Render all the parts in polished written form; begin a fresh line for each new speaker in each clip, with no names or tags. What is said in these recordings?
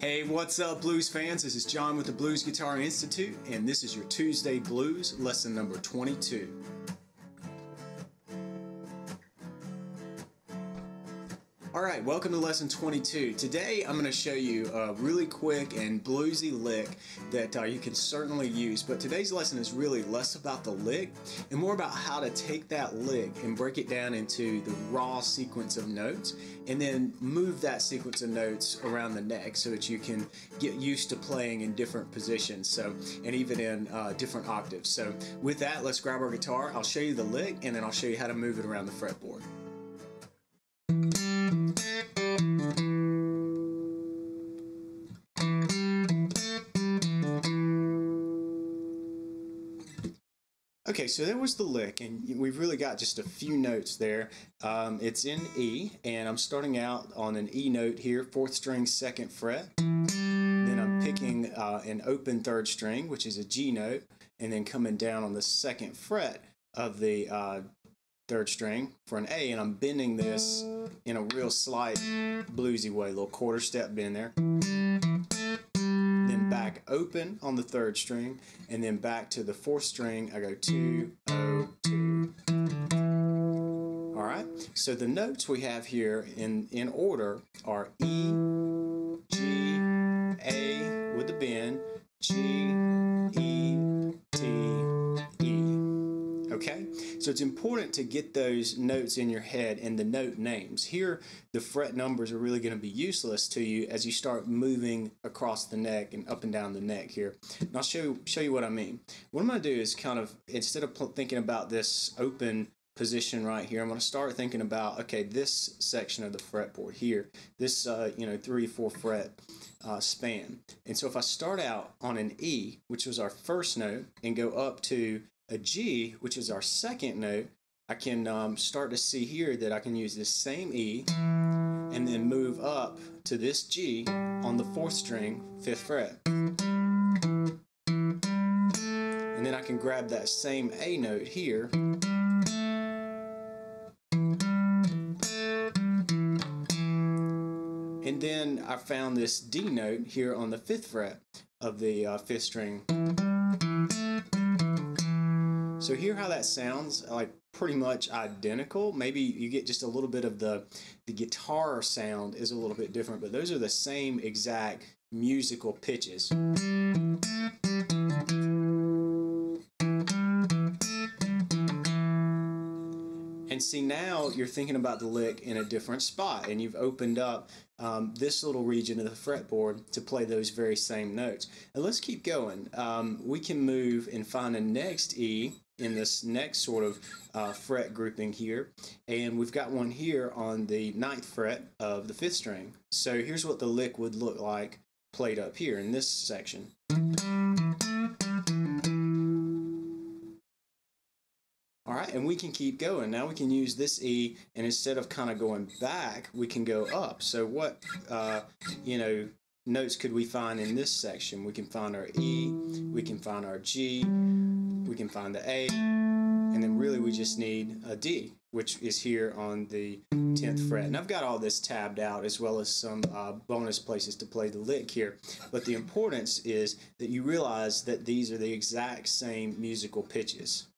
Hey, what's up, blues fans? This is John with the Blues Guitar Institute, and this is your Tuesday Blues, lesson number 22. Alright, welcome to lesson 22. Today I'm going to show you a really quick and bluesy lick that you can certainly use, but today's lesson is really less about the lick and more about how to take that lick and break it down into the raw sequence of notes and then move that sequence of notes around the neck so that you can get used to playing in different positions, and even in different octaves. So with that, let's grab our guitar, I'll show you the lick, and then I'll show you how to move it around the fretboard. Okay, so there was the lick, and we've really got just a few notes there. It's in E, and I'm starting out on an E note here, 4th string, 2nd fret. Then I'm picking an open 3rd string, which is a G note, and then coming down on the 2nd fret of the 3rd string for an A, and I'm bending this in a real slight bluesy way, a little quarter step bend there. Then back open on the 3rd string, and then back to the 4th string, I go 2, 0, 2. Alright, so the notes we have here in order are E, G, A with the bend, G, E, D, E. Okay, so it's important to get those notes in your head and the note names. Here, the fret numbers are really going to be useless to you as you start moving across the neck and up and down the neck here. And I'll show you what I mean. What I'm going to do is kind of, instead of thinking about this open position right here, I'm going to start thinking about, okay, this section of the fretboard here, this 3-4 fret span. And so if I start out on an E, which was our first note, and go up to a G, which is our 2nd note, I can start to see here that I can use this same E and then move up to this G on the 4th string, 5th fret. And then I can grab that same A note here and then I found this D note here on the 5th fret of the 5th string. So hear how that sounds, like pretty much identical. Maybe you get just a little bit of the guitar sound is a little bit different, but those are the same exact musical pitches. And see, now you're thinking about the lick in a different spot, and you've opened up this little region of the fretboard to play those very same notes. And let's keep going. We can move and find a next E in this next sort of fret grouping here, and we've got one here on the 9th fret of the 5th string. So here's what the lick would look like played up here in this section. Alright, and we can keep going. Now we can use this E, and instead of kind of going back, we can go up. So what, notes could we find in this section? We can find our E, we can find our G, we can find the A, and then really we just need a D, which is here on the 10th fret. And I've got all this tabbed out as well as some bonus places to play the lick here. But the importance is that you realize that these are the exact same musical pitches.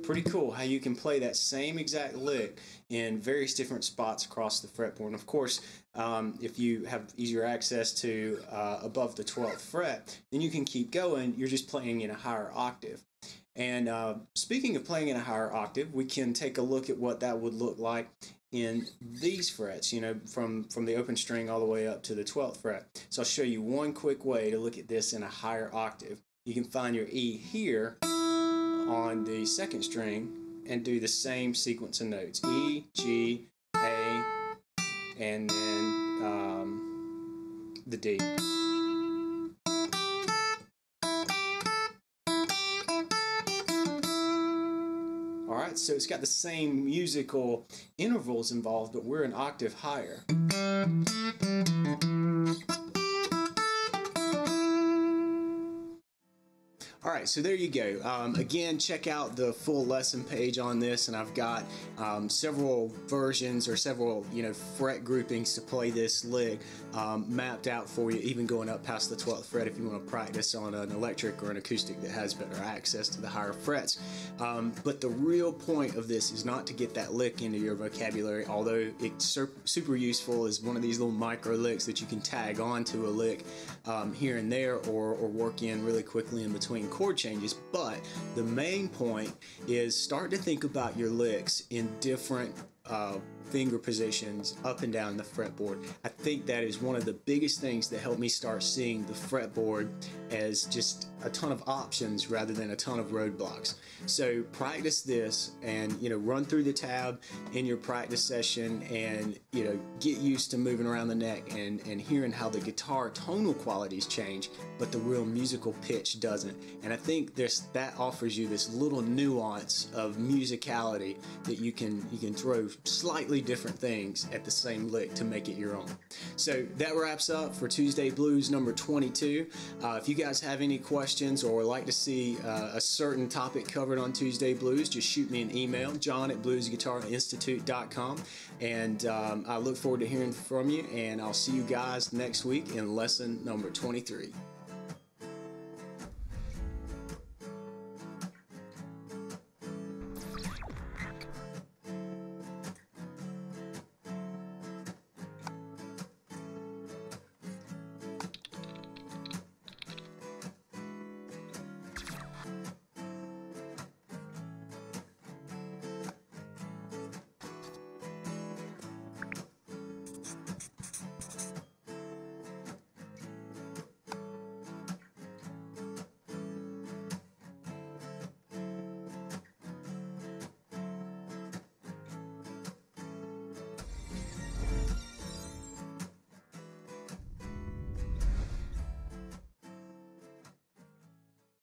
Pretty cool how you can play that same exact lick in various different spots across the fretboard. And of course, if you have easier access to above the 12th fret, then you can keep going. You're just playing in a higher octave. And speaking of playing in a higher octave, we can take a look at what that would look like in these frets, from the open string all the way up to the 12th fret. So I'll show you one quick way to look at this in a higher octave. You can find your E here on the 2nd string and do the same sequence of notes. E, G, A, and then the D. Alright, so it's got the same musical intervals involved, but we're an octave higher. All right, so there you go. Again, check out the full lesson page on this, and I've got several versions or several fret groupings to play this lick mapped out for you, even going up past the 12th fret if you want to practice on an electric or an acoustic that has better access to the higher frets. But the real point of this is not to get that lick into your vocabulary, although it's super useful as one of these little micro licks that you can tag onto a lick here and there, or work in really quickly in between chord changes. But the main point is start to think about your licks in different finger positions up and down the fretboard. I think that is one of the biggest things that helped me start seeing the fretboard as just a ton of options rather than a ton of roadblocks. So practice this, and run through the tab in your practice session, and get used to moving around the neck and hearing how the guitar tonal qualities change, but the real musical pitch doesn't. And I think that offers you this little nuance of musicality that you can throw slightly different things at the same lick to make it your own. So that wraps up for Tuesday Blues number 22. If you guys have any questions or would like to see a certain topic covered on Tuesday Blues, just shoot me an email, john@bluesguitarinstitute.com, and I look forward to hearing from you, and I'll see you guys next week in lesson number 23.